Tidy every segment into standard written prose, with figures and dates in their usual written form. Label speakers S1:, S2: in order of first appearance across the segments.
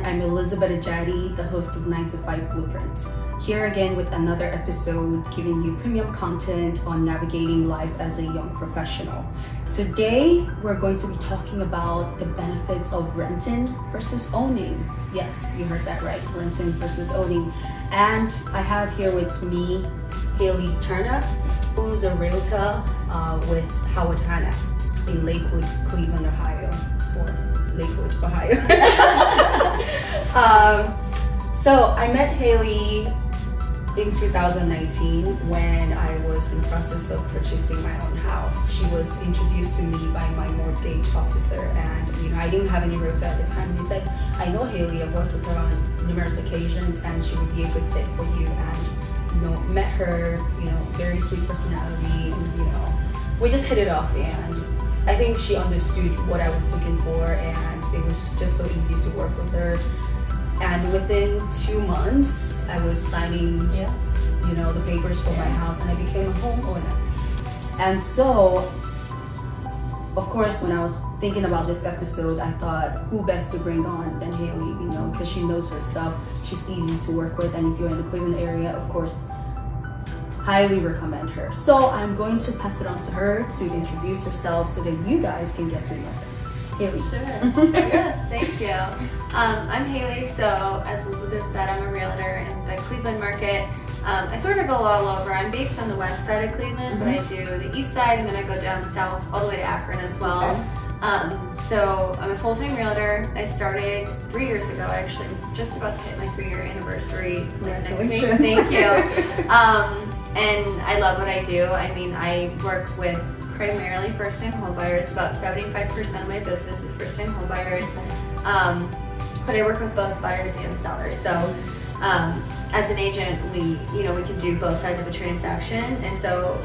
S1: I'm Elizabeth Ajadi, the host of 9 to 5 Blueprint. Here again with another episode giving you premium content on navigating life as a young professional. Today, we're going to be talking about the benefits of renting versus owning. Yes, you heard that right, renting versus owning. And I have here with me HaleyTurner, who's a realtor with HaleyTurner in Lakewood, Cleveland, Ohio, or Lakewood, Ohio. So I met Haley in 2019 when I was in the process of purchasing my own house. She was introduced to me by my mortgage officer, and I didn't have any realtor at the time. He said, I know Haley, I've worked with her on numerous occasions and she would be a good fit for you. And met her, very sweet personality, and we just hit it off, and I think she understood what I was looking for, and it was just so easy to work with her. And within 2 months, I was signing, the papers for my house, and I became a homeowner. And so, of course, when I was thinking about this episode, I thought, who best to bring on than Haley, because she knows her stuff. She's easy to work with, and if you're in the Cleveland area, of course, highly recommend her. So I'm going to pass it on to her to introduce herself so that you guys can get to know her. Haley.
S2: Sure. Yes, thank you. I'm Haley, so as Elizabeth said, I'm a realtor in the Cleveland market. I sort of go all over. I'm based on the west side of Cleveland, but I do the east side, and then I go down south all the way to Akron as well. Okay. So I'm a full-time realtor. I started 3 years ago, actually. I'm just about to hit my 3-year anniversry next week. Thank you. And I love what I do. I mean, I work with primarily first-time homebuyers. About 75% of my business is first-time homebuyers. But I work with both buyers and sellers. So as an agent, we can do both sides of a transaction. And so,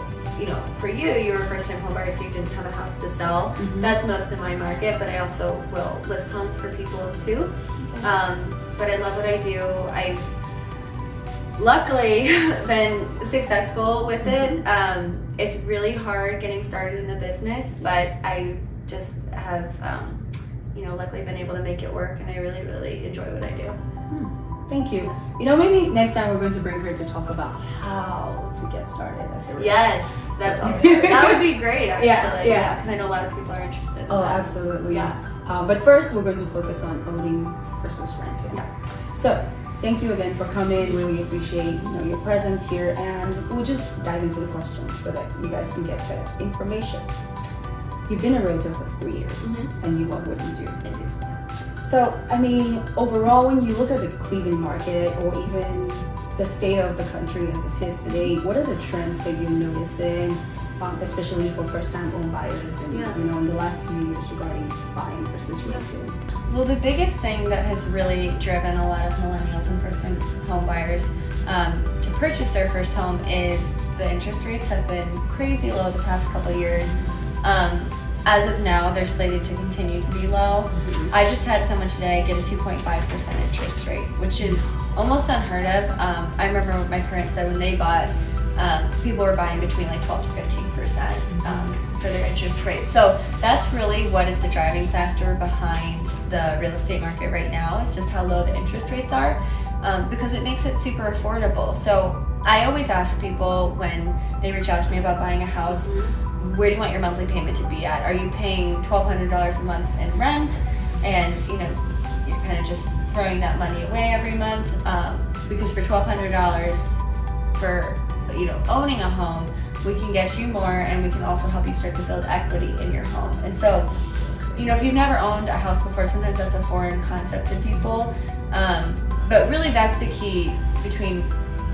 S2: for you're a first-time homebuyer, so you didn't have a house to sell. Mm-hmm. That's most of my market, but I also will list homes for people too. Okay. But I love what I do. I've luckily been successful with it. It's really hard getting started in the business, but I just have, luckily been able to make it work, and I really, really enjoy what I do.
S1: Thank you. Maybe next time we're going to bring her to talk about how to get started as a realtor.
S2: Yes, that's awesome. That would be great, actually.
S1: Yeah.
S2: Because I know a lot of people are interested in that.
S1: Oh, absolutely.
S2: Yeah.
S1: But first, we're going to focus on owning versus renting. Yeah. So, thank you again for coming. Really appreciate your presence here, and we'll just dive into the questions so that you guys can get the information. You've been a realtor for 3 years, and you love what you do.
S2: I do.
S1: So, overall, when you look at the Cleveland market, or even the state of the country as it is today, what are the trends that you're noticing, especially for first-time home buyers, and in the last few years regarding buying versus renting?
S2: Well, the biggest thing that has really driven a lot of millennials and first-time home buyers to purchase their first home is the interest rates have been crazy low the past couple of years. As of now, they're slated to continue to be low. I just had someone today get a 2.5% interest rate, which is almost unheard of. I remember what my parents said when they bought, people were buying between 12 to 15% for their interest rate. So that's really what is the driving factor behind the real estate market right now. It's just how low the interest rates are, because it makes it super affordable. So I always ask people when they reach out to me about buying a house, where do you want your monthly payment to be at? Are you paying $1,200 a month in rent, and you're kind of just throwing that money away every month? Because for $1,200 for owning a home, we can get you more, and we can also help you start to build equity in your home. And so, if you've never owned a house before, sometimes that's a foreign concept to people. But really, that's the key between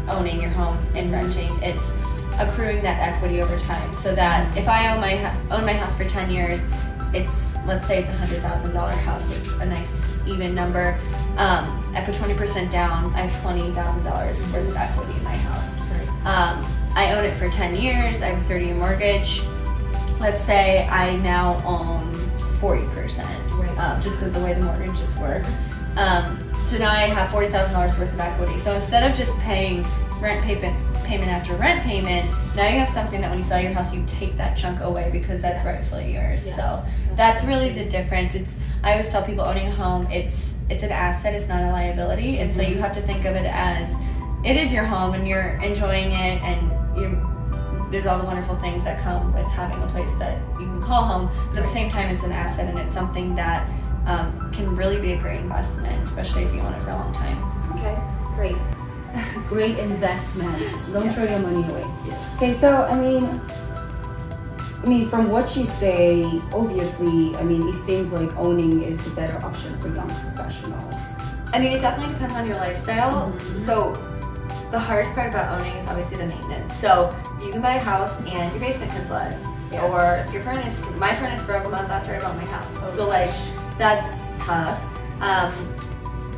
S2: owning your home and renting. It's accruing that equity over time, so that if I own my house for 10 years, let's say it's a $100,000 house, it's a nice even number. I put 20% down, I have $20,000 worth of equity in my house. Right. I own it for 10 years, I have a 30-year mortgage. Let's say I now own 40%, right. Just because the way the mortgages work. So now I have $40,000 worth of equity. So instead of just paying rent payment after rent payment, now you have something that when you sell your house, you take that chunk away because that's rightfully yours.
S1: Yes.
S2: So that's really the difference. I always tell people owning a home, it's an asset, it's not a liability. And so you have to think of it as it is your home and you're enjoying it, and there's all the wonderful things that come with having a place that you can call home, but at the same time it's an asset, and it's something that can really be a great investment, especially if you own it for a long time.
S1: Okay, great. Great investment. Don't throw your money away. Okay, so I mean, from what you say, obviously, I mean, it seems like owning is the better option for young professionals.
S2: I mean, it definitely depends on your lifestyle. So the hardest part about owning is obviously the maintenance. So you can buy a house and your basement can flood, or my furnace broke a month after I bought my house. So like, that's tough.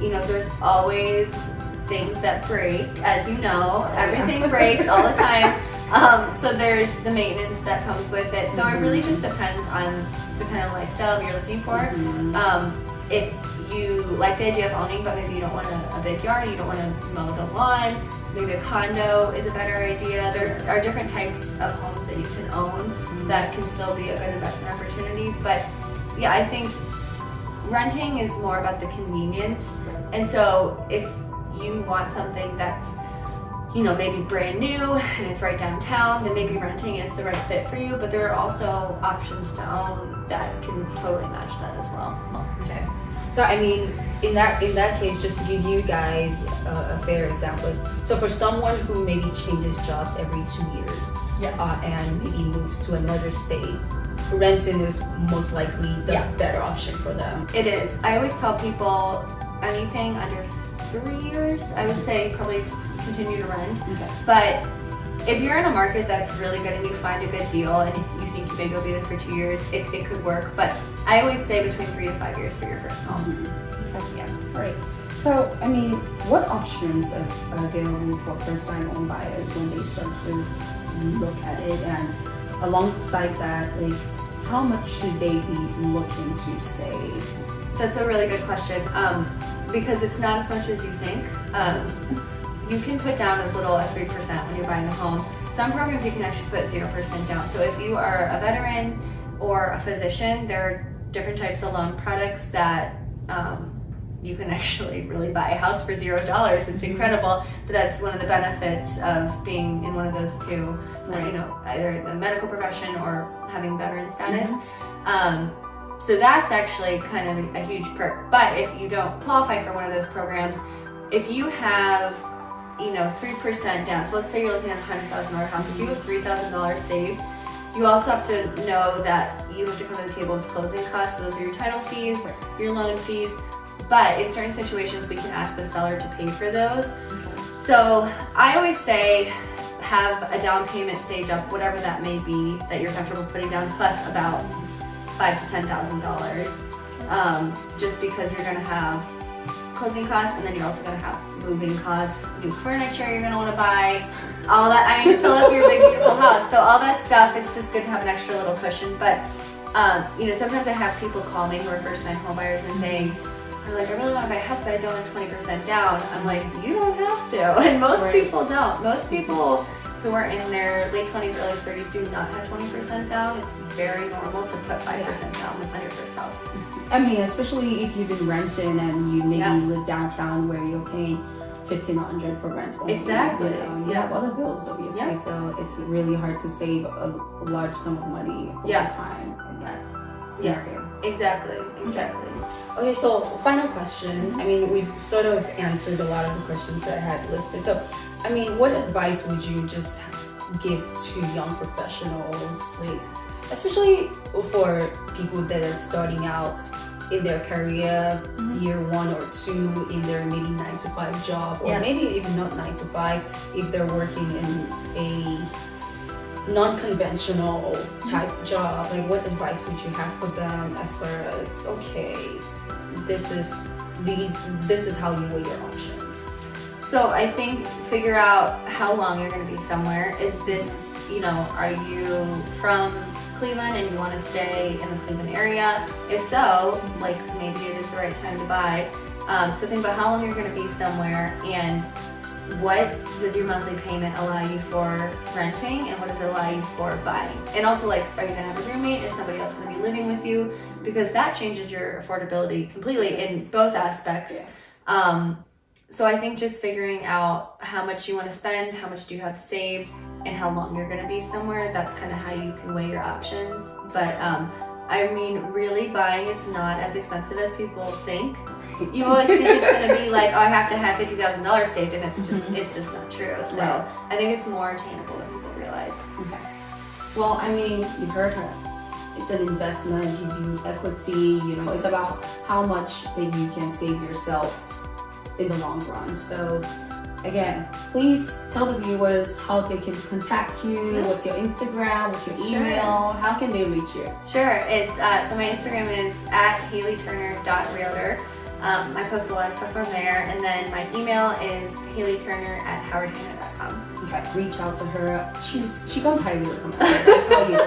S2: There's always things that break, as you know, everything breaks all the time. So there's the maintenance that comes with it. So it really just depends on the kind of lifestyle you're looking for. If you like the idea of owning, but maybe you don't want a big yard, you don't want to mow the lawn, maybe a condo is a better idea. There are different types of homes that you can own that can still be a good investment opportunity. But yeah, I think renting is more about the convenience. And so if you want something that's, maybe brand new and it's right downtown, then maybe renting is the right fit for you. But there are also options to own that can totally match that as well.
S1: Okay. So I mean, in that case, just to give you guys a fair example is, so for someone who maybe changes jobs every 2 years, and maybe moves to another state, renting is most likely the better option for them.
S2: It is. I always tell people anything under 3 years, I would say probably continue to rent. Okay. But if you're in a market that's really good and you find a good deal and you think maybe you'll be there for 2 years, it could work. But I always say between 3 to 5 years for your first home.
S1: Okay. Yeah. All right. So, I mean, what options are available for first-time home buyers when they start to look at it? And alongside that, like, how much should they be looking to save?
S2: That's a really good question, because it's not as much as you think. You can put down as little as 3% when you're buying a home. Some programs you can actually put 0% down. So if you are a veteran or a physician, there are different types of loan products that you can actually really buy a house for $0. It's incredible, but that's one of the benefits of being in one of those two, either the medical profession or having veteran status. So that's actually kind of a huge perk. But if you don't qualify for one of those programs, if you have 3% down, so let's say you're looking at a $100,000 house, if you have $3,000 saved, you also have to know that you have to come to the table with closing costs. So those are your title fees, your loan fees. But in certain situations, we can ask the seller to pay for those. So I always say have a down payment saved up, whatever that may be, that you're comfortable putting down, plus about $5,000 to $10,000, just because you're going to have closing costs, and then you're also going to have moving costs, new furniture you're going to want to buy, all that. I mean, to fill up your big beautiful house. So all that stuff, it's just good to have an extra little cushion. But sometimes I have people call me who are first-time home buyers and they are like, I really want to buy a house, but I don't have 20% down. I'm like, you don't have to, and most people don't. Most people who are in their late 20s, early 30s do not have 20% down. It's very normal to put 5% down on your first house.
S1: I mean, especially if you've been renting and you maybe live downtown where you're paying $1,500 for rent.
S2: Exactly.
S1: You have other bills, obviously, so it's really hard to save a large sum of money over time in that scenario.
S2: Exactly.
S1: Okay, so final question. I mean, we've sort of answered a lot of the questions that I had listed. So, I mean, what advice would you just give to young professionals, like, especially for people that are starting out in their career, year 1 or 2 in their maybe 9-to-5 job, or maybe even not 9 to 5 if they're working in a non-conventional type job? Like, what advice would you have for them as far as, okay, this is how you weigh your options?
S2: So I think figure out how long you're going to be somewhere. Is this, are you from Cleveland and you want to stay in the Cleveland area? If so, like, maybe it is the right time to buy. So think about how long you're going to be somewhere, and what does your monthly payment allow you for renting and what does it allow you for buying? And also, like, are you gonna have a roommate? Is somebody else gonna be living with you? Because that changes your affordability completely in both aspects. So I think just figuring out how much you want to spend, how much do you have saved, and how long you're going to be somewhere, that's kind of how you can weigh your options. But I mean, really, buying is not as expensive as people think. You always think it's going to be like, oh, I have to have $50,000 saved, and it's just not true. So I think it's more attainable than people realize.
S1: Okay. Well, I mean, you heard her. It's an investment, you build equity, you know, it's about how much that you can save yourself in the long run. So again, please tell the viewers how they can contact you. What's your Instagram? What's your email? How can they reach you?
S2: Sure. It's so my Instagram is at HaleyTurner.realtor. I post a lot of stuff on there, and then my email is HaleyTurner@howardhanna.com.
S1: Okay, reach out to her. She comes highly recommended. I tell you,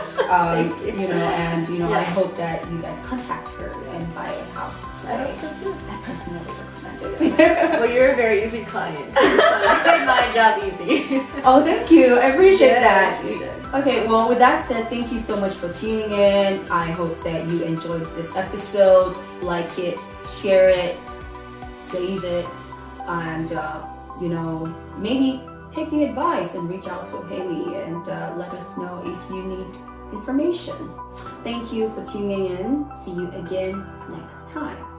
S1: you know, and you know, I hope that you guys contact her and buy a house today. I personally recommend it.
S2: Well, you're a very easy client. So you made my job easy.
S1: Oh, thank you. I appreciate that.
S2: You did.
S1: Okay, well, with that said, thank you so much for tuning in. I hope that you enjoyed this episode. Like it, share it, save it, and you know, maybe take the advice and reach out to Haley and let us know if you need information. Thank you for tuning in. See you again next time.